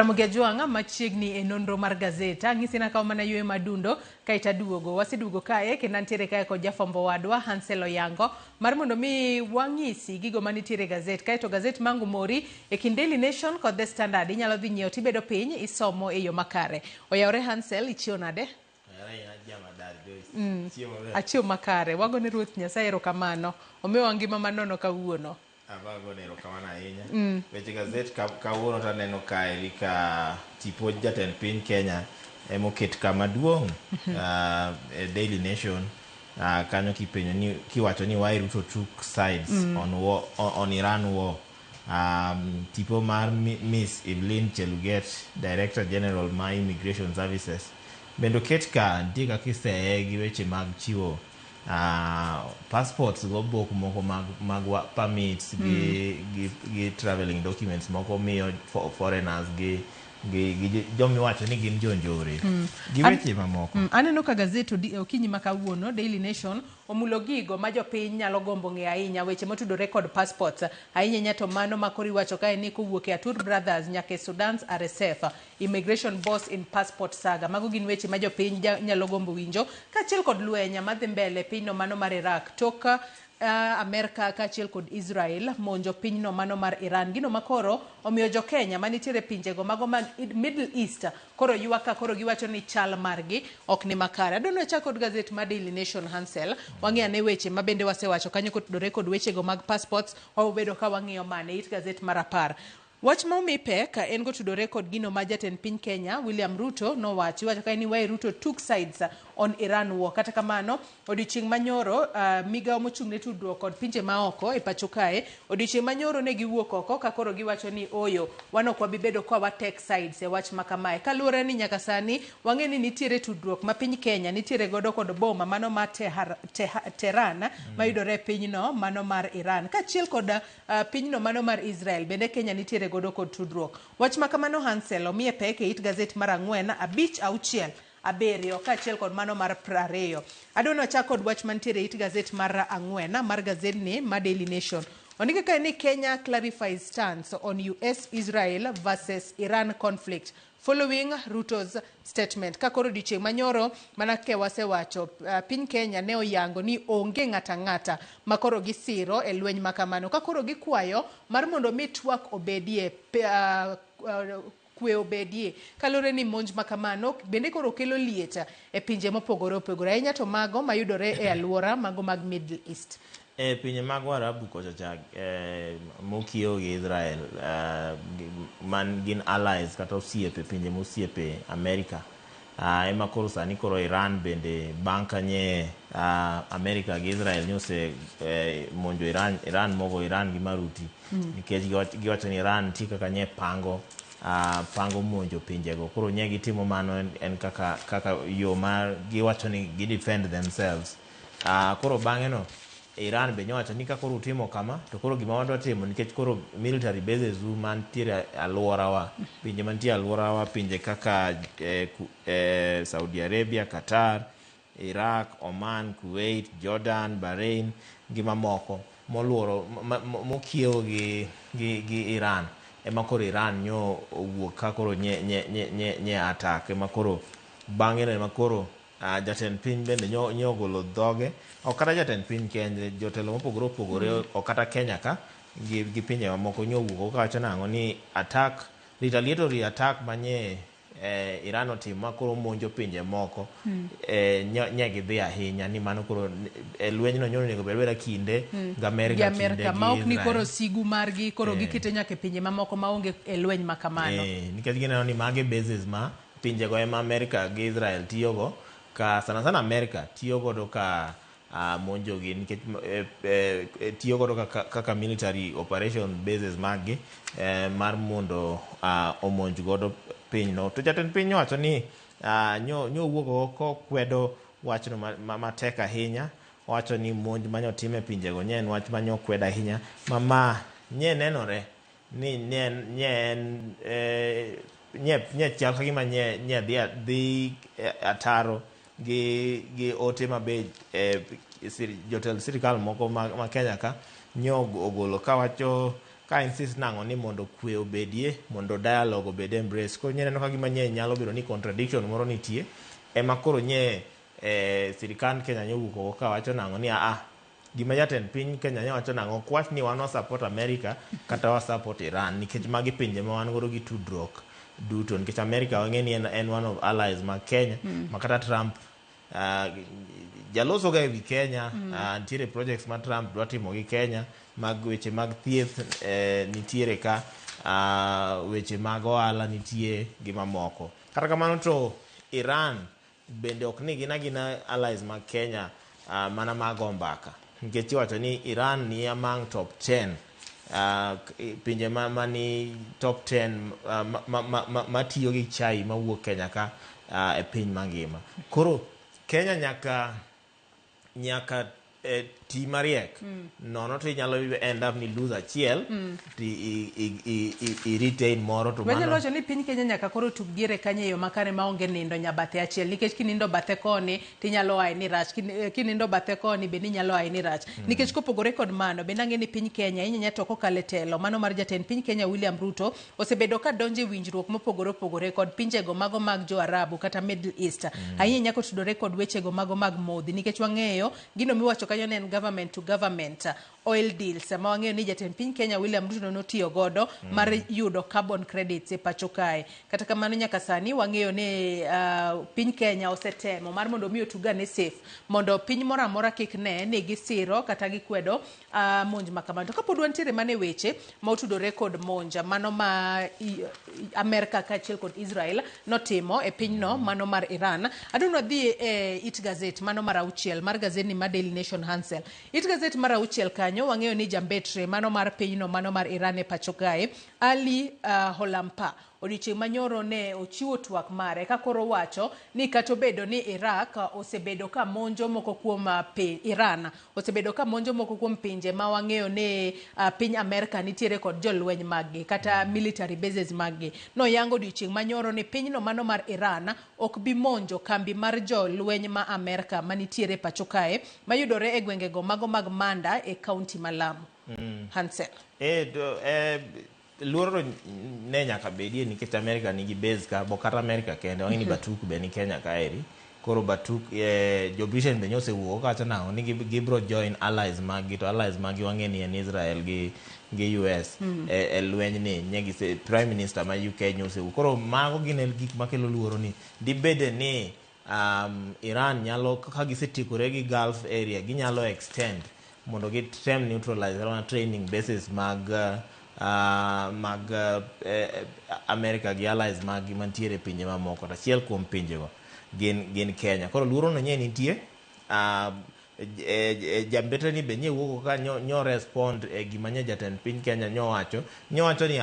Namugejuanga machiegni e nonro mar Gaset. Angisina ka mana yue madundo kaita duogo. Wasiduogo kae kenantiere kae ko jafombo wadwa Harncell Oyango. Mar mondo mi wangisi gigo manitiere Gaset. Kaito Gaset mangu mori e kin Daily Nation kod The Standard. Inyalo dhi nyiewo tibedo piny isomo e yo makare. Oyawre Harncell ichio nade? Achio makare. Wago ne Ruoth Nyasaye erokamano. Omiwa ngima manono kawuono. Abago nero kamana ahinya. Weche Gaset kawuono taneno kae ka tipo jatend piny Kenya emoket kama duong' Daily Nation kanyo kipenjo ni kiwacho ni why Ruto took sides on Iran war. Tipo mar Miss Evelyn Cheluget, Director General mar Immigration Services, bendo ket ka ndiga kiseye gi weche mag chiwo passports go book moko mag permits gi traveling documents moko miyo foreigners gi jomi wacho ni gin jonjore gi weche mamoko. Aneno ka Gaset okinyi makawuono Daily Nation omulo gigo ma jopiny nyalo gombo ng'e ahinya weche motudore kod passports ahinya nyato mano makori wacho kae ni kowuok e Atur Brothers nyaka Sudan's RSF immigration boss in passport saga. Mago gin weche ma jopiny nyalo gombo winjo kaachiel kod lwenya madhi mbele pinyno mano mar Iraq toka Amerika kaachiel kod Israel monjo pinyno mano mar Iran. Gino makoro omiyo jo Kenya manitiere pinjego mago mag Middle East koro ywaka koro giwacho ni chal margi ok ni makare. Adono chako kod Gaset mar Daily Nation Harncell wang'e ane weche mabende wasewacho kanyo kotudore kod wechego mag passports wabedo ka wang'iyo mane it Gaset mar 10. Wach ma omi pek en gotudore kod gino ma jatend piny Kenya William Ruto nowacho ka ni why Ruto took sides on Iran war. Kata kamano odiochieng' manyoro migao mochung' ne tudruok kod pinje maoko e pacho kae odiochieng' manyoro ne giwuok oko ka koro giwacho ni oyo wan ok wabibedo ka wa take sides e wach makamae kaluwore ni nyaka sani wang'e ni nitiere tudruok ma piny Kenya nitiere godo kod boma mano mar Tehran mayudore e pinyno mano mar Iran kaachiel kod pinyno mano mar Israel bende Kenya nitiere godo kod tudruok. Wach makamano Harncell omiye pek e it Gaset mar 4 5 6 7 kaachiel kod mano mar 20. Adwano chako kod wach mantiere it Gaset mar 4 mar Gaset ni ma Daily Nation. Ondike kae ni Kenya clarifies stance on US-Israel versus Iran conflict following Ruto's statement. Kakoro dichieng' manyoro manake wasewacho piny Kenya ne oyango ni onge ng'ata makoro gisiro e lweny makamano. Kakoro gikwayo mar mondo mi twak obedie kwe obedie kalore ni monj makamano bende koro kelo lieta e pinje mopogore opogore ahinya to mago mayudore e alwora mago mag Middle East. Pinje mag Warabu kocha mokiewo gi Israel man gin allies kata osiepe pinje mosiepe Amerika ema koro sani koro Iran bende banka nye Amerika gi Israel nyose monjo Iran mogo Iran gi maruti nikech giwacho ni Iran tika kanye pango monjo pinjego koro nye gitimo mano en kaka yo mar giwacho ni gidefend themselves koro bang'e no Iran be nyowacho ni koro utimo kama to koro gima wadwa timo nikech koro military bases mantiere alworawa pinje mantiere alworawa pinje kaka Saudi Arabia, Qatar, Iraq, Oman, Kuwait, Jordan, Bahrain gi mamoko moluoro mokiewo gi Iran ema koro Iran nyo owuok ka koro nye attack ema koro bang'e no ema koro jatend piny bende nyo golo dhoge ok kata jatend piny kende jotelo mopogore opogore ok kata Kenya ka gi pinje mamoko nyo wuok kawacho nang'o ni attack retaliatory attack manye Iran otimo makoro monjo pinje moko nye gidhi ahinya ni mano koro lwenyno nyono nego bedbeda kinde Amerika ma ok ni koro sigu margi koro gikete nyaka pinje mamoko maonge e lweny makamano nikech gineno ni mage bases ma pinjego ema Amerika gi Israel tiyogo ka sana Amerika tiyo godo ka monjo gi nikech tiyo godo kaka military operation bases magi mar mondo omonj godo pinyno to jatend piny wacho ni nyo wuok ko kwedo wachno matek ahinya wacho ni monj manyo time pinjego nye en wach manyo kweda ahinya mama nye nenore ni nye chal kagima nye dhi ataro gi ote mabe jotel sirikal moko ma Kenya ka nyo ogolo kawacho ka insist nango ni mondo kwe obedie, mondo dialogue obed embrace. Koro nye neno ka gima nye nyalo bedo ni contradiction moro nitie, ema koro nye sirikand Kenya nyowuok ka wacho nango ni gima jatend piny Kenya nya wacho nango kwach ni wan support America kata wa support Iran, nikech magi pinje ma wan godo gi tudruok duto, nikech America wang'e ni en one of allies mag Kenya, makata Trump jaloso ga ewi Kenya, nitiere projects ma Trump dwa timo gi Kenya mag weche mag thieth, nitiere ka weche mag ohala nitie gi mamoko. Kata kamano to Iran bende ok ni gina allies mag Kenya mana mago mbaka, nikech iwacho ni Iran ni among top 10 pinje mani top 10 matiyo gi chai mawuok Kenya ka e piny mangima. Koro Kenya nyaka ti mariek, nono to inyalo end up ni lose achiel, i retain moro to mano. Wacho ni piny Kenya nyaka koro tugire kanye yo makare maonge nindo nyabathe achiel, nikech kinindo bathe koni tinyalo aye ni rach, kinindo bathe koni be ninyalo aye ni rach, nikech kopogore kod mano be nang'e ni piny Kenya inyanya to kokale telo mano mar jatend piny Kenya William Ruto osebedo ka donje winjruok mopogore opogore kod pinjego mago mag jo Arabu kata Middle East, ahinya kotudore kod wechego mago mag modhi, nikech wang'eyo gino miwacho kanyo ne en government to government oil deals ma wang'eyo ni jatend piny Kenya William Ruto notiyo godo mar yudo carbon credits e pacho kae. Kata kamano nyaka sani wang'eyo ni piny Kenya osetemo mar mondo mi otugane safe, mondo piny moro amora kik ne ni gisiro kata gikwedo monj makamano. To kapod wantiere mane weche ma otudore kod monja mano ma Amerika kaachiel kod Israel notimo e pinyno mano mar Iran, adonwa dhi it Gaset mano mar 6 mar gazedni mar Daily Nation Harncell. It Gaset mar 6 kanyo wang'eyo ni jambetre mano mar pinyno mano mar Iran e pacho kae Ali Holampa odiochieng' manyoro ne ochiwo twak mare ka koro wacho ni kata obedo ni Iraq osebedo ka monjo moko kuom Iran osebedo ka monjo moko kuom pinje ma wang'eyo ni piny Amerika nitiere kod jolweny maggi kata military bases maggi. Noyango odiochieng' manyoro ni pinyno mano mar Iran ok bi monjo kambi mar jolweny ma Amerika manitiere pacho kae mayudore e gwengego mago mag Manda e kaunti ma Lamu. Harncell. Luoro ne nyaka bedie nikech America nigi base ka, bo kata America kende wang'e ni Batuk be ni Kenya kaeri. Koro Batuk jo Britain be nyose wuok kacha nango ni gibro join allies magi, to allies magi wang'e ni en Israel gi US e lweny ni nyegi se prime minister ma UK nyose wuok. Koro mago gin gik makelo luoro ni dibede ni Iran nyalo ka gisetikore gi Gulf area ginyalo extend mondo gitem neutralize training bases mag America gi allies magi mantiere pinje mamoko, achiel kuom pinjego gin Kenya. Koro luoro no nye nitie, jambetre ni be nye wuoko ka nyo respond e gima nye jatend piny Kenya nyowacho ni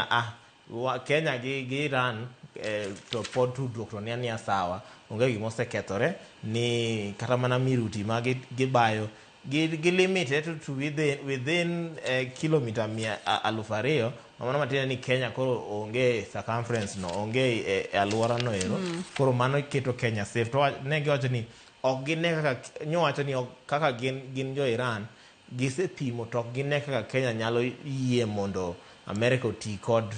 Kenya gi Iran to pod tudruok to ni sawa, onge gima osekethore, ni kata mana miruti ma gibayo limited to within kilometer 200,000, mano matina ni Kenya koro onge circumference no, onge aluora no ero. Koro mano keto Kenya safe. To ne giwacho ni ok gine kaka nyowacho ni kaka gin jo Iran gisepimo to ok gine kaka Kenya nyalo yie mondo America oti kod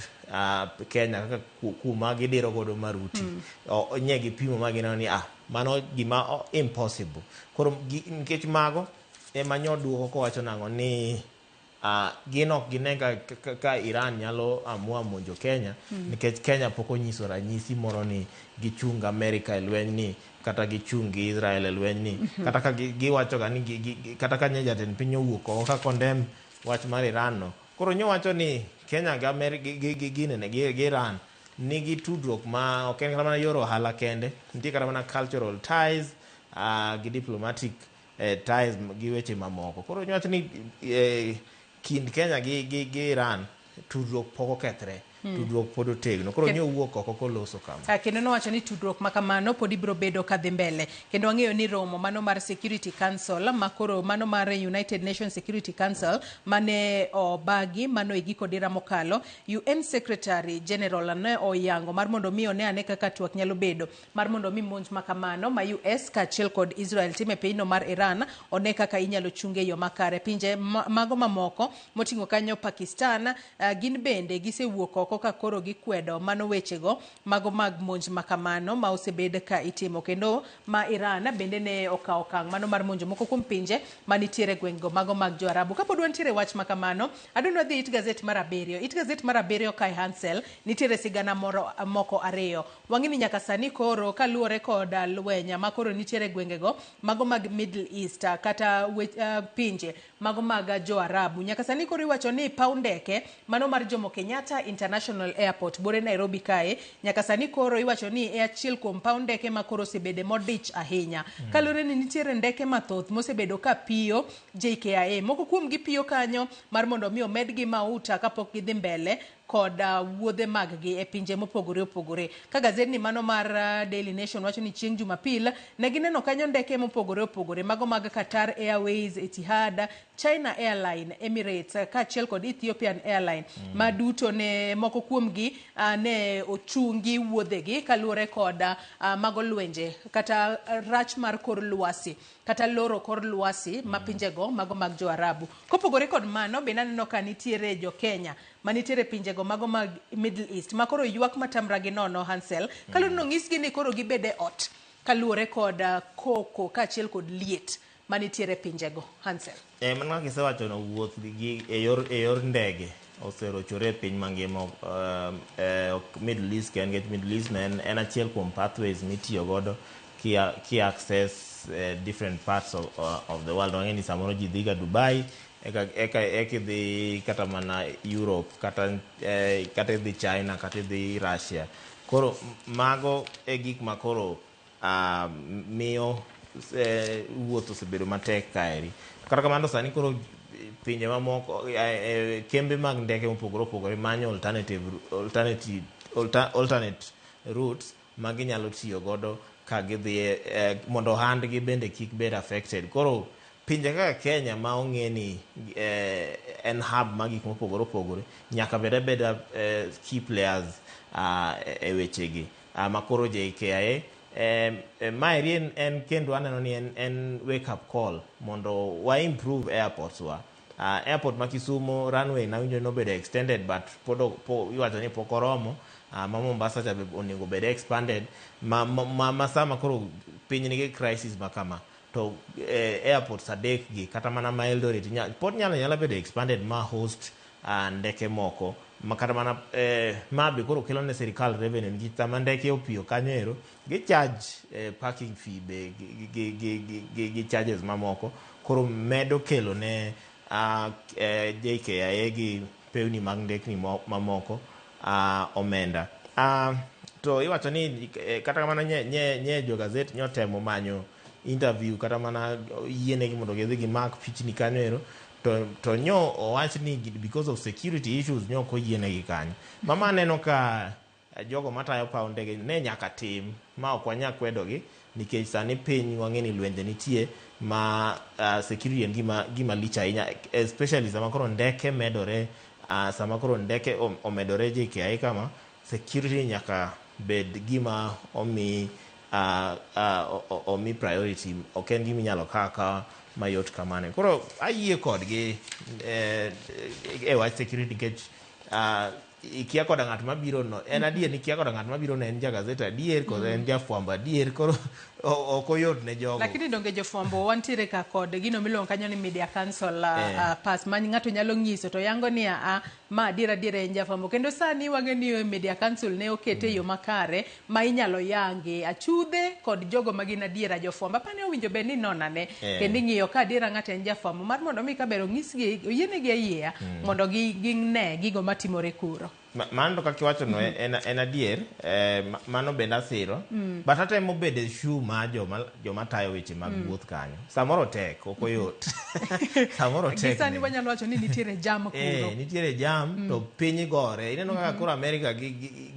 Kenya kaka kuma gidiro godo maruti. Nye gipimo magina ni mano gima impossible. Koro nikech mago ema nyoduoko kowacho nango ni gin ok gine ka Iran nyalo amua monjo Kenya, nikech Kenya pok onyiso ranyisi moro ni gichung America e lweny ni kata gichung gi Israel e lweny ni, kata ka giwacho ga ni kata ka nye jatend piny owuok ka condemn wach mar Iran no. Koro nyowacho ni Kenya gi Iran nigi tudruok ma ok en kata mana yor ohala kende, nitie kata mana cultural ties gi diplomatic ties gi weche mamoko. Koro nyowacho ni kind Kenya gi Iran tudruok pok okethre, tudruok pod otegno koro nyo wuok oko koloso kama kendo nowacho ni tudruok makamano pod ibiro bedo kadhi mbele kendo wang'eyo ni romo mano mar Security Council makoro mano mar United Nations Security Council mane obagi mano e giko dira mokalo UN Secretary General ne Oyango mar mondo mi one ane kaka twak nyalo bedo mar mondo mi monj makamano ma US kaachiel kod Israel time pinyno mar Iran one kaka inyalo chunge yo makare pinje mago mamoko moting'o kanyo Pakistan gin bende gisewuok oko ka koro gikwedo mano wechego mago mag monj makamano ma osebed ka itimo kendo ma Iran bende ne okawo okang' mano mar monjo moko kuom pinje manitiere gweng'go mago mag jo-Arabu. Kapod wantiere wach makamano adwaro dhi it gazet mar abiriyo. It gazet mar abiriyo kae Harncell nitiere sigana moko ariyo. Wang'e ni nyaka sani koro kaluwore kod lwenya ma koro nitiere gwengego mago mag Middle East kata pinje mago mag jo-Arabu. Nyaka sani koro iwacho ni paw ndeke mano mar Jomo Kenyatta International Airport bore Nairobi kae nyaka sani koro iwacho ni e achiel kuom paw ndeke ma koro osebede modich ahinya. Kalure ni nitiere ndeke mathoth mosebedo ka piyo JKIA moko kuom gi piyo kanyo mar mondo mi omedgi mauta kapok gidhi mbele kod wuodhe mag-gi e pinje mopogore opogore. Ka gazet mano mar Daily Nation wacho ni chieng' Jumapil ne gineno kanyo ndeke mopogore opogore mago mag Qatar Airways, Etihad, China Airline, Emirates kaachiel kod Ethiopian Airline ma duto ne moko kuomgi ne ochungi wuodhegi kaluwore kod mago lwenje kata rach mar kor lwasi kata loro kor lwasi ma pinjego mago mag jo-Arabu. Kopogore kod mano be naneno ka nitiere jo Kenya manitiere pinjego mago mag Middle East ma koro ywak matamra gi nono Harncell kalure no ng'isgi ni koro gibede ot kaluwore kod koko kaachiel kod liet manitiere pinjego Harncell. Mana kisewacho no wuoth gi e yor ndege oserochore piny mangima Middle East Middle East en achiel kuom pathways mitiyo godo ki access different parts of the world. Wang'eni samoro ji dhiga Dubai eka dhi kata mana Europe kata dhi China kata dhi Russia. Koro mago e gik ma koro miyo wuoth osebedo matek kaeri. Kata kamano sani koro pinje mamoko kembe mag ndeke mopogore opogore manyo alternate routes ma ginyalo tiyo godo ka gidhi mondo handgi bende kik bed affected. Koro pinje kaka Kenya ma ong'e ni en hub mag gik mopogore opogore nyaka beda key players e wechegi ma koro JKIA maeri en kendo aneno ni en wake up call mondo wa improve airports wa. Airport ma Kisumu runway na winjo no bedo extended but iwacho ni pok oromo. Ma Mombasa cha onego bed expanded ma sama koro piny nigi crisis makama to airports adek gi kata mana ma Eldoret pod nyalo bedo expanded ma host ndeke moko makata mana mabe koro kelo ne sirikal revenue gi tama ndeke opiyo kanyo gi charge parking fee be gi charges mamoko koro medo kelo ne JKIA gi pewni mag ndekni mamoko omenda. To iwacho ni kata mana nye jo gazet nyotemo manyo interview kata mana yienegi mondo gidhi gi mark pichni kanyo to nyo owach ni because of security issues nyo ko yienegi kanyo. Mama neno ka jogo matayo paw ndege ne nyaka tim ma ok wanya kwedogi nikech sani piny wang'e ni lwenje nitie ma security en gima lich ahinya especially sama koro ndeke medore sama koro ndeke omedore JKIA kama security nyaka bed gima omi priority ok en gima inyalo kaka mayot kamane. Koro ayie kodgi wach security nikech ikia koda ng'at mabiro no en adier ni kia koda ng'at mabiro no en jagazeta adier kod en jafwambo adier koro ok oyot ne jogo. Lakini donge jofwambo wantiere ka kod gino miluongo kanyo ni media council pass ma ng'ato nyalo nyiso to yango ni ma adier en jafwambo kendo sani wang'e ni media council ne okete yo makare ma inyalo yangi achudhe kod jogo magin adiera jofwambo pane owinjo bed ni nonane kendo ng'iyo ka adiera ng'ato en jafwambo mar mondo mi kabero ng'isgi oyienegi ayia mondo gine gigo matimore kuro. mano kaka iwacho no en adier, mano bende asiro, but atemo bede shoe ma joma tayo weche mag wuoth kanyo. Samoro tek, ok oyot. Samoro tek. Gisani wanyalo wacho ni nitiere jam kuro. Nitiere jam to piny gore. Ineno kaka koro Amerika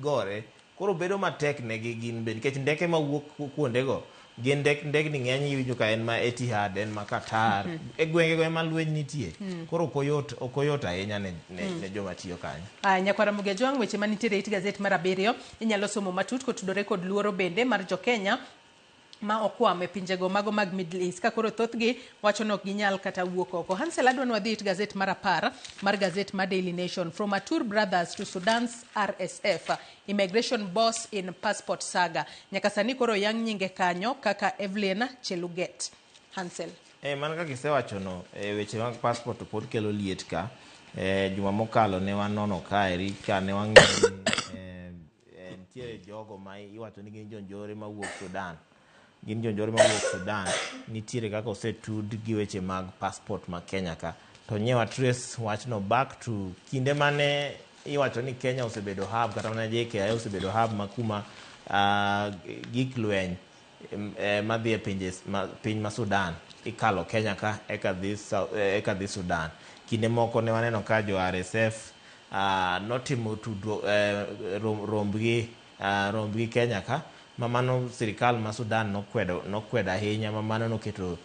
gore, koro bedo matek ne gin bende nikech ndeke mawuok kuondego gin ndekni ng'eny iwinjo ka en ma Etihad, en ma Qatar, e gwengego ema lweny nitie. Koro ok oyot ahinya ne joma tiyo kanyo. Nyakwara Muge Jwang, weche manitiere it Gaset mar 7 inyalo somo matut kotudore kod luoro bende mar jo-Kenya ma okwame pinjego mago mag Middle East ka koro thothgi wacho nok ginyal kata wuok oko. Harncell, adwa wadhi it Gaset mar 10 mar Gaset mar Daily Nation. From Atur brothers to Sudan's RSF, immigration boss in passport saga. Nyaka sani koro yang nyinge kanyo kaka Evelyn Cheluget. Harncell. Man kaka isewacho no, weche mag passport pod kelo liet ka. Juma mokalo ne wanono kaeri ka ne wang'eyo nitiere jogo ma iwacho ni gin jonjore mawuok Sudan. Gin jonjore mawuok Sudan, nitiere kaka osetud gi weche mag passport ma Kenya ka. To nyewa trace wachno back to kinde mane iwacho ni Kenya osebedo hub, kata mana JKIA osebedo hub makuma gik lweny madhi e piny ma Sudan ikalo Kenya ka eka dhi Sudan. Kinde moko ne waneno ka jo RSF notimo rombgi Kenya ka, mamano sirikal ma Sudan nokwedo ahinya, mamano noketo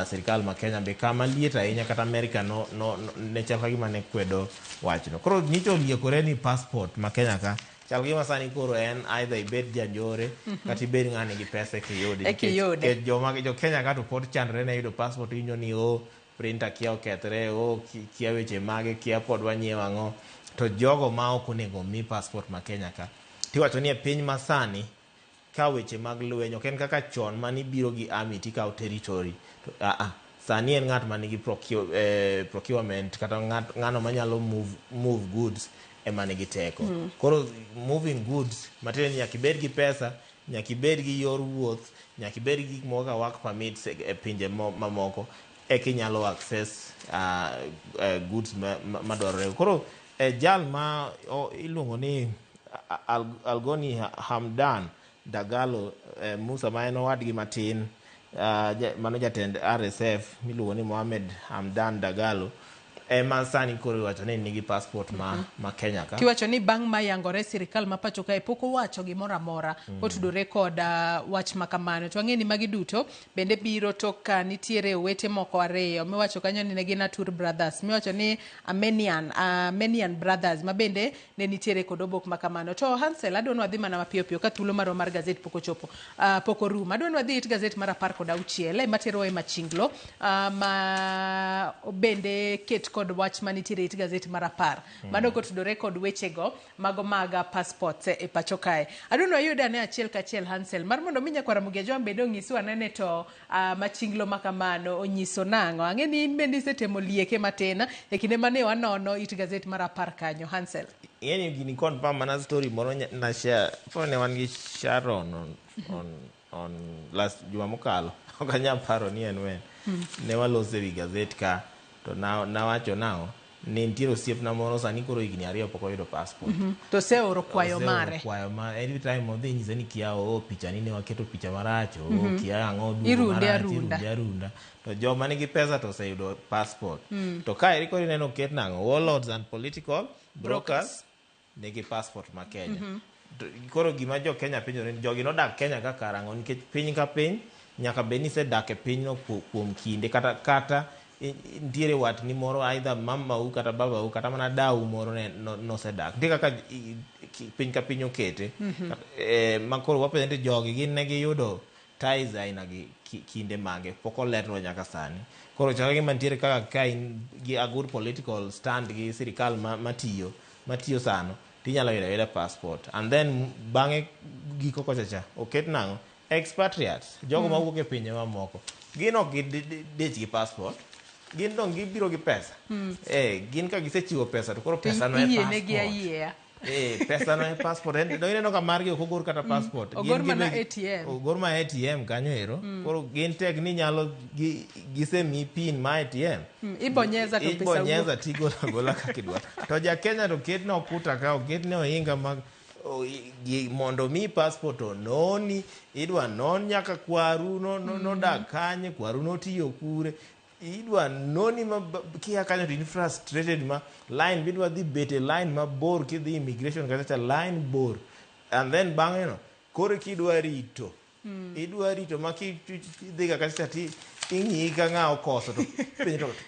sirikal ma Kenya be kama liet ahinya, kata Amerika ne chal ka gima ne kwedo wachno. Koro nyicho liekore ni passport ma Kenya ka chal gima sani koro en either ibed janjore kata ibed ng'ani gi pesa kiyudi. Nikech jo Kenya ka to pod chandre ne yudo passport, inyo ni printer kia okethre, kia weche mage, kia pod wanyiewo ang'o. To jogo ma ok onego mi passport ma Kenya ka, tiwacho ni e piny masani ka weche mag lweny ok en kaka chon mani biro gi army tikawo territory. To sani en ng'at manigi procurement kata ng'ano manyalo move goods ema nigi teko. Koro moving goods matiende ni nyaka ibed gi pesa, nyaka ibed gi yor wuoth, nyaka ibed gi gik moko ka work permits e pinje mamoko eka inyalo access goods madwarore. Koro jal ma iluongo ni Algoni Hamdan Dagalo Musa, ma en owadgi matin, mano jatend RSF miluongo ni Mohamed Hamdan Dagalo, ema sani koro iwacho ni nigi passport ma Kenya ka. Tiwacho ni bang' ma yangore sirikal ma pacho kae pok owacho gimoro amora kotudore kod wach makamano. To ang'eni magi duto bende biro tok ka nitiere owete moko ariyo miwacho kanyo ni ne gin Atur brothers, miwacho ni Armenian brothers ma bende ne nitiere kod obok makamano. To Harncell, adwa wadhi mana mapiyo piyo ka thuolo maro mar Gaset pok ochopo, pok orumo. Adwa wadhi it Gaset mar 16 matero e machinglo ma bende ket kod wach manitiere it Gaset mar 10 mano kotudore kod wechego mago mag passports e pacho kae. Adwa yudo ane achiel kachiel Harncell mar mondo mi Nyakwara Muge Jwang bende onyiso anene to machinglo makamano onyiso nang'o. Ang'eni in bende isetemo lieke matin e kinde mane wanono it Gaset mar 10 kanyo. Harncell, yeni gini kon pa mana story moro na share for ne wan gi Sharon on last juma mokalo ok anyal paro ni en wen ne walose wi Gaset ka. To nawacho nao ne nitiere osiepna moro sani koro higni 2 pok oyudo passport. To seoro kwayo mare. Every time odhi nyise ni kia picha ni ne waketo picha maracho, kia ang'o duogo irunde arunda. To joma nigi pesa to oseyudo passport. To ka eri koro ineno ket nang'o warlords and political brokers nigi passport ma Kenya. Koro gima jo Kenya penjore ni jogi nodak Kenya ka karang'o, nikech piny ka piny nyaka be ni sedak e pinyno kuom kinde kata ntiere watni moro either mamau kata babau kata mana dau moro nosedak. Ntie kaka piny ka piny okete. Makoro wapenjente jogi gin ne giyudo ties aina gi kinde mage pok olerno nyaka sani. Koro chaka gima ntiere kaka ka in gi a good political stand gi sirikal matiyo sano tinyalo yudo passport. And then bang'e giko kochacha oket nang'o expatriates, jogo mawuok e pinje mamoko, gin ok gidich gi passport, gin dong gibiro gi pesa. Gin ka gisechiwo pesa to koro pesa no e passport. Pesa no e passport no ineno ka margi ok ogor kata passport ogor mana ATM ogor ma ATM kanyo ero koro gin tek ni nyalo gisemi pin ma ATM ibonyeza to pesa ibonyeza tigo gola kaka idwaro to ja Kenya to ket no kuta ka oket ne ohinga mag mondo mi passport ononi idwa non nyaka kwaru no dak kanye kwaru no tiyo kure idwa noni ma kia kanyo to frustrated ma line bidwa dhi bete line ma bor kidhi immigration kata line bor and then bang kore kidwa rito idwa rito ma kidhi ka kata ti ing'i ka ng'a okoso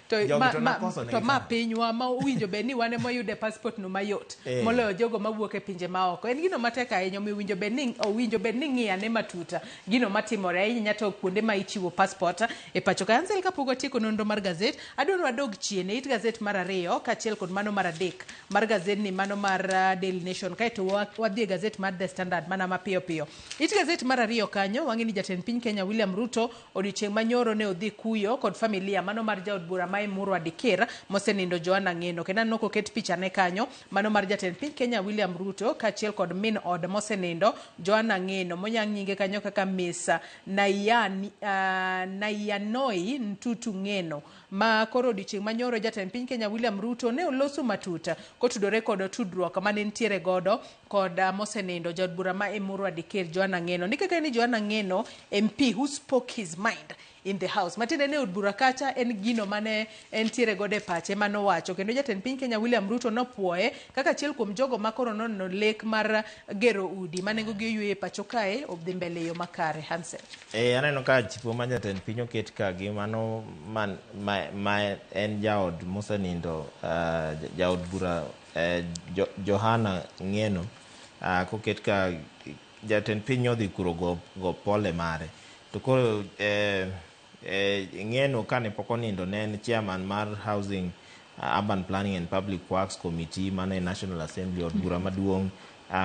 to ma pinywa ma uwinjo be ni wane moyude passport no mayot moloyo jogo mawuok e pinje maoko en gino matek ahinya owinjo be ni ng'iyane matuta gino matimore ahinya to kuonde ma ichiwo passport e pacho ka Harncell kapok watieko nonro mar Gaset adwaro wadog chien it Gaset mar 2 kaachiel kod mano mar 3 mar Gaset ni mano mar Daily Nation kaeto wadhi e Gaset mar The Standard mana mapiyo piyo it Gaset mar 2 kanyo wang'e ni jatend piny Kenya William Ruto odiochieng' manyoro ne odhi kuyo kod familia mano mar jaod bura ma Emuru Adikir mosenindo Joanna Ngeno kendo aneno koket picha ne kanyo mano mar jatend piny Kenya William Ruto kaachiel kod min od mosenindo Joanna Ngeno moyang' nyinge kanyo kaka Miss Naiyanoi Ntutu Ngeno ma koro odiochieng' manyoro jatend piny Kenya William Ruto ne oloso matuta kotudore kod tudruok mane ntiere godo kod mosenindo jaod bura ma Emuru Adikir Joanna Ngeno nikaka ni Joanna Ngeno MP who spoke his mind in the house matinde ne od bura kacha en gino mane entiere gode pache manowacho kendo jatend piny Kenya William Ruto nopuoye kaka achiel kuom jogo makoro nono lek mar gero udi manengo gi oyueye pacho kae obdhi mbele yo makare Harncell aneno ka chipo ma jatend piny oket ka gi mano ma en jaod mosenindo jaod bura Joanna Ngeno koket ka jatend piny odhi kuro go pole mare to koro Ngeno kane pok onindo ne en chairman mar Housing Urban Planning and Public Works Committee mane National Assembly od bura maduong'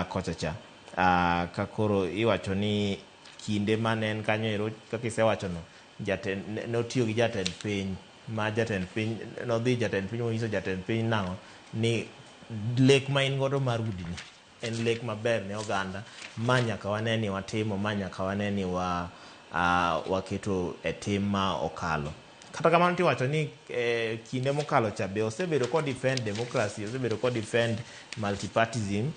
kochacha ka koro iwacho ni kinde mane en kanyo ero kaka isewacho no jatend notiyo gi jatend piny ma jatend piny nodhi jatend piny onyiso jatend piny nango ni lek ma in godo mar udi ni en lek maber ne oganda ma nyaka wane ni watimo ma nyaka wane ni waketo e tim ma okalo kata kamano tiwacho ni kinde mokalo cha be osebedo ko defend democracy osebedo ko defend multipartyism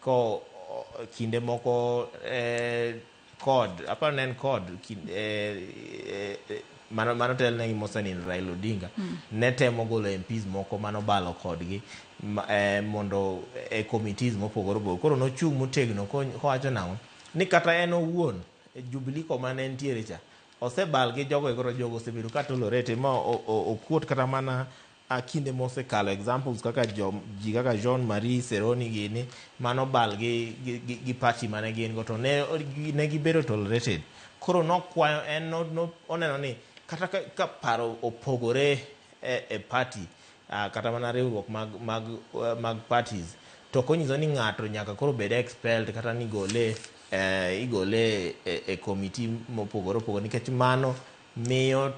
ko kinde moko kod aparo nen kod mano tel ne mosenindo Raila Odinga ne temo golo MPs moko mano balo kodgi mondo committees mopogore opogore koro nochung' motegno kowacho nango ni kata en owuon Jubilee ko mane ntiere cha osebal gi jogo koro jogo osebedo ka tolorete ma okuot kata mana kinde mosekalo examples kaka ji kaka Jean Marie Seroni gini mano bal gi party mane gin go to ne gibedo tolerated koro nokwayo en oneno ni kata ka paro opogore e party kata mana riwruok mag parties to konyiso ni ng'ato nyaka koro bed expelled kata ni igole e committee mopogore opogore nikech mano miyo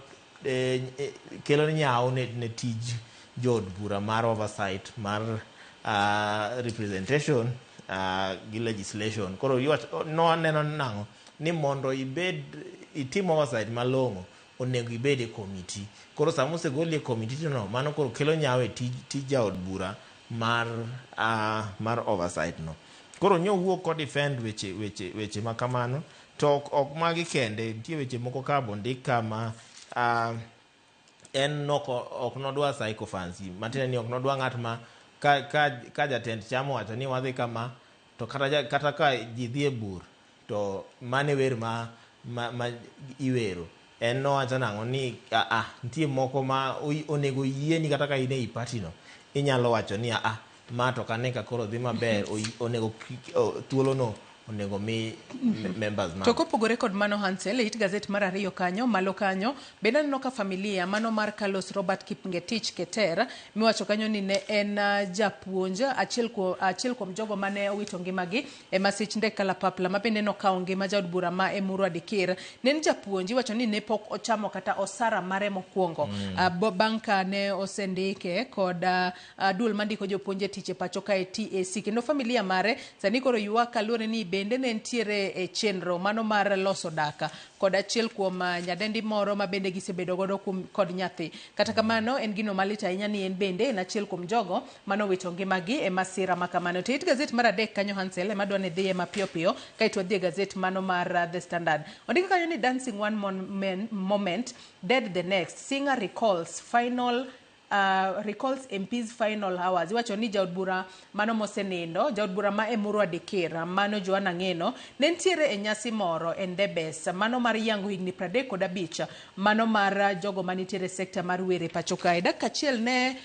kelo nyawo ne tij jod bura mar oversight mar representation gi legislation koro noneno nango ni mondo itim oversight malong'o onego ibed e committee koro sama osegoli e committee no mano koro kelo nyawo e tij jaod bura mar oversight no koro nyo wuok ko defend weche makamano to ok magi kende nitie weche moko ka bondik kama en ok nodwa psychophancy matene ni ok nodwa ng'at ma ka jatend chamo wacho ni wadhi kama to kata ka ji dhi e bur to mane wer ma iwero en nowacho nango ni nitie moko ma onego yieni kata ka in e party no inyalo wacho ni ma to kane ka koro dhi maber onego thuolo no onego mi members ma. To kopogore kod mano Harncell, it Gaset mar ariyo kanyo, malo kanyo, bende aneno ka familia mano mar Carlos Robert Kipngetich Keter, miwacho kanyo ni ne en japuonj, achiel kuom jogo mane owito ngimagi e masich ndek kalapapla, ma bende nokawo ngima jaod bura ma Emurua Dikir. Ne en japuonj, iwacho ni ne pok ochamo kata osara mare mokwongo. Bang' ka ne osendike kod duol mandiko jopuonje tich e pacho ka e TAC. Kendo familia mare sani koro ywak kaluwore ni bende ne ntiere e chenro mano mar loso daka kod achiel kuom nyadendi moro ma bende gisebedo godo kod nyathi. Kata kamano en gino malit ahinya ni en bende en achiel kuom jogo mano wito ngimagi e masira makamano. To it Gaset mar adek kanyo Harncell ema dwa ni dhiye mapiyo piyo kaito dhi Gaset mano mar The Standard. Ondiko kanyo ni dancing one moment, dead the next. Singer recalls MP's final hours. Iwacho ni jaod bura mano mosenindo, jaod bura ma Emurua Dikir, mano Joanna Ngeno, ne ntiere e nyasi moro e Ndebes, mano mar yango higni 35, mano mar jogo manitiere sekta mar were pacho kae. Dakika achiel ne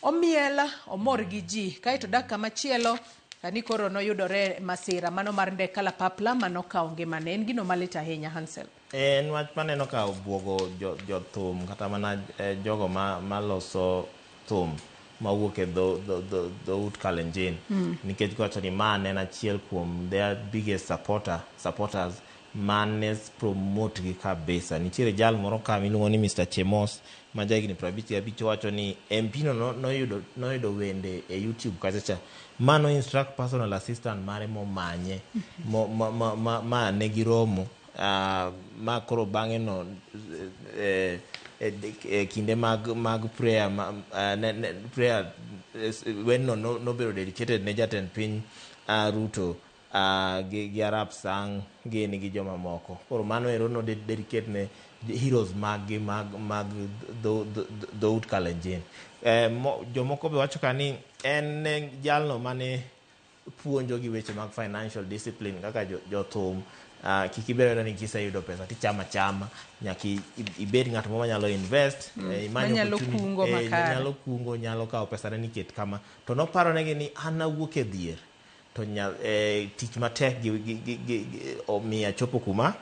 omiel, omor gi ji, kaito dakika machielo sani koro noyudore masira mano mar ndek kalapapla mano kawo ngimane. En gino malit ahinya Harncell. En wach maneno ka obwogo jo thum kata mana jogo maloso thum mawuok e dhout Kalenjin, nikech giwacho ni ma en achiel kuom their biggest supporters mane promote gi kabisa. Nitiere jal moro ka miluongo ni Mr. Chemos ma jahigni 55 wacho ni MP noyudo wende e YouTube kachacha, mano instruct personal assistant mare momanye ma ne giromo ma koro bang'e no kinde mag prayer prayer when no be dedicated ne jatend piny Ruto gi Arap Sang gini gi joma moko. Koro mano ero no dedicate ne heroes mag dhout Kalenjin. Jomoko be wacho ka ni en jalno mane puonjo gi weche mag financial discipline kaka jothum. Kik ibed ni kiseyudo pesa tichama chama, nyaki ibed ng'at mo manyalo invest, nyalo kungo makare, nyalo kungo, nyalo kawo pesa ne niket kama. To noparo negi ni an awuok e dhier to tich matek omiya chopo kuma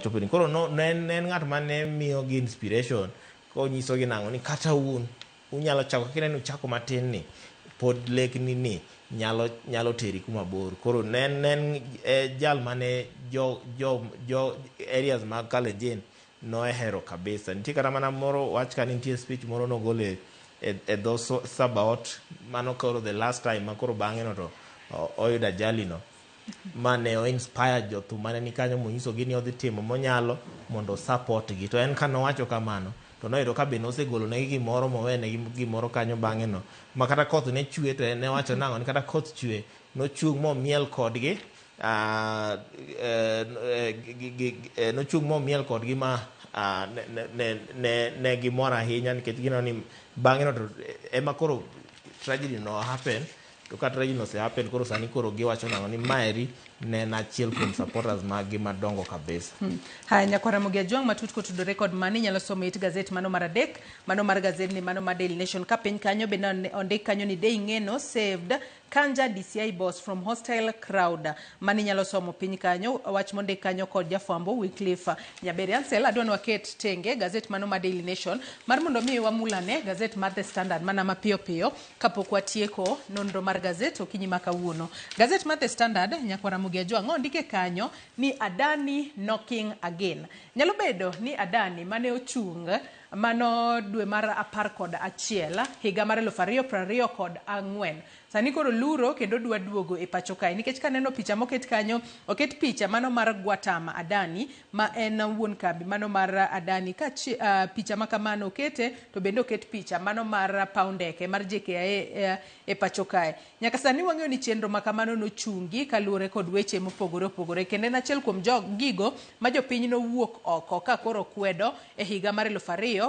chopo ni. Koro ne ng'at mane miyo gi inspiration, ko nyiso gi nango ni kata unyalo chako kineno chako matin ni pod lekni ni nyalo teri kuma bor. Koro nen jal mane jo areas mag Kalenjin nohero kabisa. Nitie kata mana moro wach ka nitie speech moro nogole e dho Sabaot, mano koro the last time ma koro bang'e no to oyudo ajali no, mane o inspire jothum mane ni kanyo, monyiso gi ni odhi timo monyalo mondo support gi. To en kanowacho kamano to noyudo ka be nosegolo negi gimoro mowene gimoro kanyo bang'e no, ma kata koth ne chwe to ne wacho nang'o ni kata koth chwe nochung' momiel kodgi nochung' momiel kodgi ma ne gimor ahinya, nikech gino ni bang'e no to ema koro tragedy no happen. To ka tragedy no se happen, koro sani koro giwacho nang'o ni maeri ne en achiel kuom supporters magi madongo kabisa. Haya, nyakwara Mugia Jwang' matut kotudore kod mani nyalo somo it Gaset mano mar adek, mano mar Gaset ni mano mar Daily Nation. Ka piny kanyo be ondik kanyo ni Dei Ngeno saved Kanja DCI boss from hostile crowd. Mani nyalo somo piny kanyo, wach mondik kanyo kod jafwambo Wycliffe Nyaberi. Harncell, adwa ni waket tenge Gaset mano mar Daily Nation mar mondo mi wamulane Gaset mar The Standard mana mapiyo piyo kapok watieko nonro mar Gaset okinyi ma kawuono. Gaset mar The Standard, nyakwara Mugia Jwang' ondike kanyo ni Adani knocking again. Nyalo bedo ni Adani mane ochung' mano dwe mar 11 higa mar 2024 sani koro luro kendo dwa duogo e pacho kae, nikech kaneno picha moket kanyo, oket picha mano mar Gwatama Adani ma en wuon kambi mano mar Adani. Ka picha makamano okete to bende oket picha mano mar Paundeke mar JKIA e pacho kae. Nyaka sani wang'eyo ni chenro makamano nochungi kaluwore kod weche mopogore opogore, kendo en achiel kuom gigo ma jopiny nowuok oko ka koro kwedo e higa mar 2024.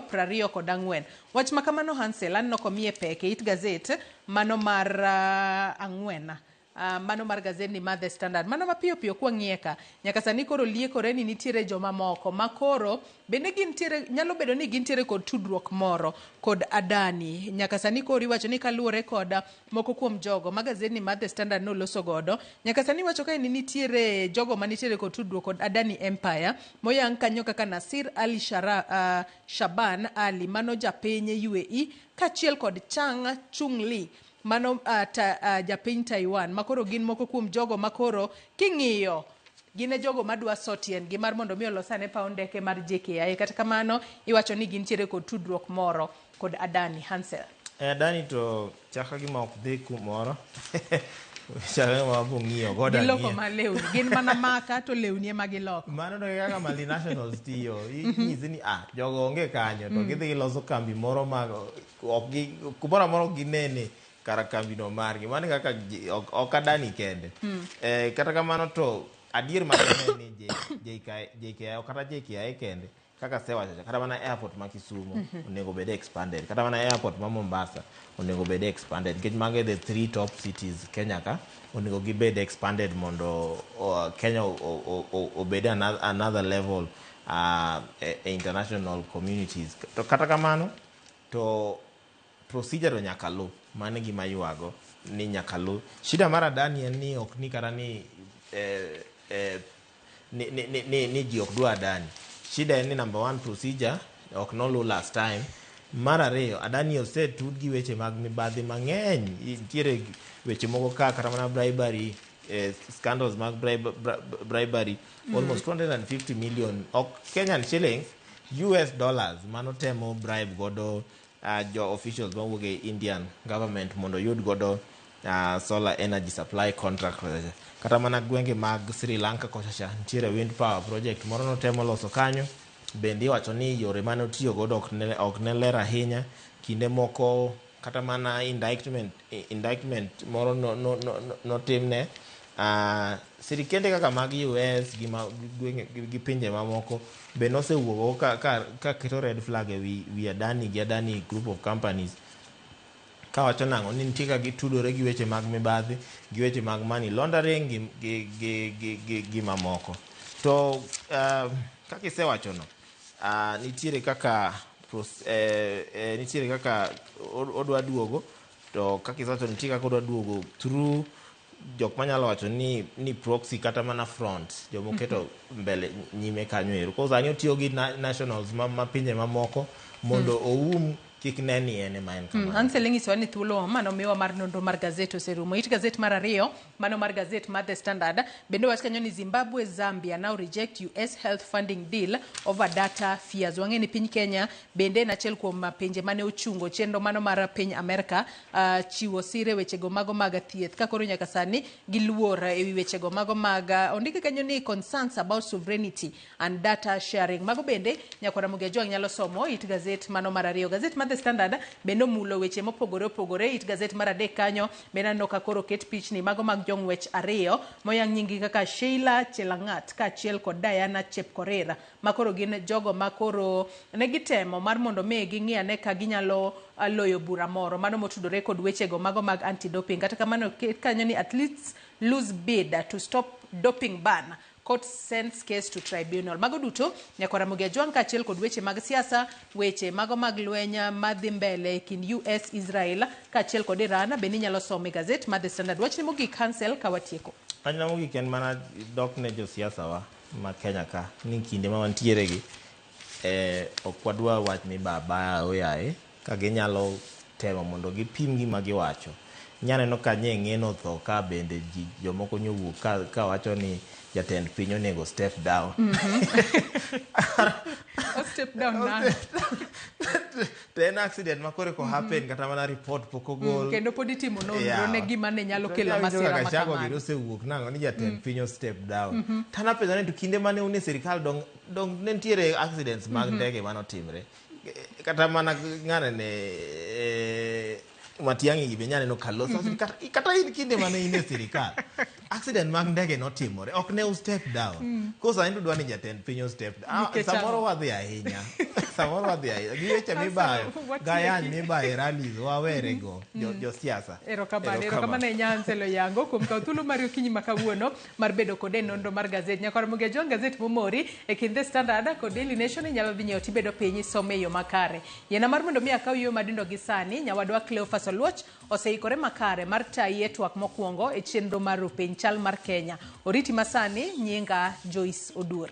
Wach makamano Harncell anno komie peke it Gaset mano mar ang'wen mano mar gazet ni mar The Standard. Mano mapiyo piyo kwang'ieka nyaka sani koro liekore ni nitiere joma moko makoro bende gintiere, nyalo bedo ni gintiere kod tudruok moro kod Adani. Nyaka sani koro iwacho ni kaluwore kod moko kuom jogo ma gazet ni mar The Standard noloso godo, nyaka sani iwacho ka ni nitiere jogo manitiere kod tudruok kod Adani Empire moyang kanyo kaka Nasir Ali Shaban Ali mano japiny UAE kachiel kod Chang Chung Li mano japiny Taiwan makoro gin moko kuom jogo makoro king'iyo gine jogo madwa sotien gi mar mondo mi olosane paw ndeke mar JKIA. Kata kamano iwacho ni gintiere kod tudruok moro kod Adani. Harncell. Adani to chaka gima ok dhi kumoro chaka ma bung'iyo goda ni giloko ma lewni gin mana maka to lewni ema giloko mano no kaka multinationals tiyo inyisi ni jogo onge kanyo to gidhi giloso kambi moro ma ok gi kumoro moro ginene kara kambi no margi mano kaka ok Adani kende kata kamano to adier ma ni JKIA kata JKIA kende kaka sewacho kata mana airport ma Kisumu onego bed expanded, kata mana airport ma Mombasa onego bed expanded nikech mago the 3 top cities Kenya ka onego gibed expanded mondo Kenya obed another level international communities. To kata kamano to procedure to nyaka lu mane gima yuago ni nyaka lu. Shida mara Adani en ni ok ni kata ni ni ji ok dwa Adani. Shida en ni number 1 procedure ok nolu last time. Mara ariyo Adani osetud gi weche mag mibadhi mang'eny. Nitiere weche moko kata mana bribery, scandals mag bribery almost 250 million Kenyan shillings US dollars mano temo bribe godo jo officials mawuok e Indian government mondo yud godo solar energy supply contract. Kata mana gwenge mag Sri Lanka kochacha nitiere wind power project moro no temo loso kanyo, bende iwacho ni yore mane otiyo godo ok ne ler ahinya. Kinde moko kata mana indictment moro no timne sirikende kaka mag US gi pinje mamoko be nosewuogo ka keto red flag e wi Adani gi Adani group of companies kawacho nang'o ni nitie ka gitudore gi weche mag mibadhi gi weche mag money laundering gi mamoko. To kaka isewacho no nitiere kaka odwa duogo, to kaka isewacho nitie kaka odwa duogo through jok manyalo wacho ni proxy kata mana front jomoketo mbele nyime kanyo ero. Kwa sani otiyo gi nationals ma pinje mamoko mondo oum kik neni ene maen kamano. Harncell ing'iso ni thuolo mano miwa mar nonro mar gazet oserumo. It gazet mar ariyo mano mar gazet mar The Standard bende wach kanyo ni Zimbabwe Zambia now reject US health funding deal over data fears. Wang'e ni piny Kenya bende en achiel kuom pinje mane ochungo chenro mano mar piny Amerika chiwo sire wechego mago mag thieth ka koro nyaka sani giluor ewi wechego mago mag ondike kanyo ni concerns about sovereignty and data sharing. Mago bende nyakwara Mugia Jwang nyalo somo it gazet mano mar ariyo. Gazet mar The Standard bende mulo weche mopogore opogore. It gazet mar adek kanyo bende aneno ka koro ket pichni mago mag jong'wech ariyo moyang nyingi kaka Sheila Chelangat ka achiel kod Diana Chepkorir makoro gin jogo makoro ne gitemo mar mondo me ging'iane ka ginyalo loyo bura moro mano motudore kod wechego mago mag anti-doping. Kata kamano kanyo ni at least lose bid to stop doping ban, court sends case to tribunal. Mago duto nyakwara Mugia Jwang ka achiel kod weche mag siasa, weche mago mag lwenya madhi mbele kind US Israel ka achiel kod Iran bende nyalo somo gazet mar The Standard. Wachni mogik Harncell ka watieko. Wachni mogik en mana dok ne jo siasa wa ma Kenya ka ni kinde ma wantiere gi ok wadwa wach mi baba oyaye ka ginyalo temo mondo gipim gima giwacho. Nyaneno ka ng'eno tho ka bende jomoko nyowuok ka wacho ni jatend piny onego step down. Step down na. Ten accident makore ko happen kata mana report poko gol. Kendo pod itimo nonro ne gima ne nyalo kelo masira ma kamano. Giro sewuok nang'o ni jatend piny step down. Tana pesa ne to kinde mane une sirikal dong ne nitiere accidents mag ndege manotimre. Kata mana ng'ane ne Matiang'i gi benyane no kaloso kata in kinde mane ine sirikal accident mag ndege notimore ok ne step down kosa indu dwani jatend piny step down samoro wadhi ahinya Samoro wadhi gi weche mibayo gayan mibayo rallies wawere go jo siasa. Erokamano Harncell Oyango kuom kawo thuolo mar okinyi ma kawuono mar bedo kode nonro mar Gaset. Nyakoro muge John Gaset momori e kind The Standard kod Daily Nation inyalo dhi nyiewo tibedo piny some yo makare. Yena mar mondo mi akaw yo madindo gi sani nyawadwa Cleophas Oluoch oseikore makare mar tayi e twak mokwongo e chenro mar piny chal mar Kenya. Oriti masani nyinga Joyce Odur.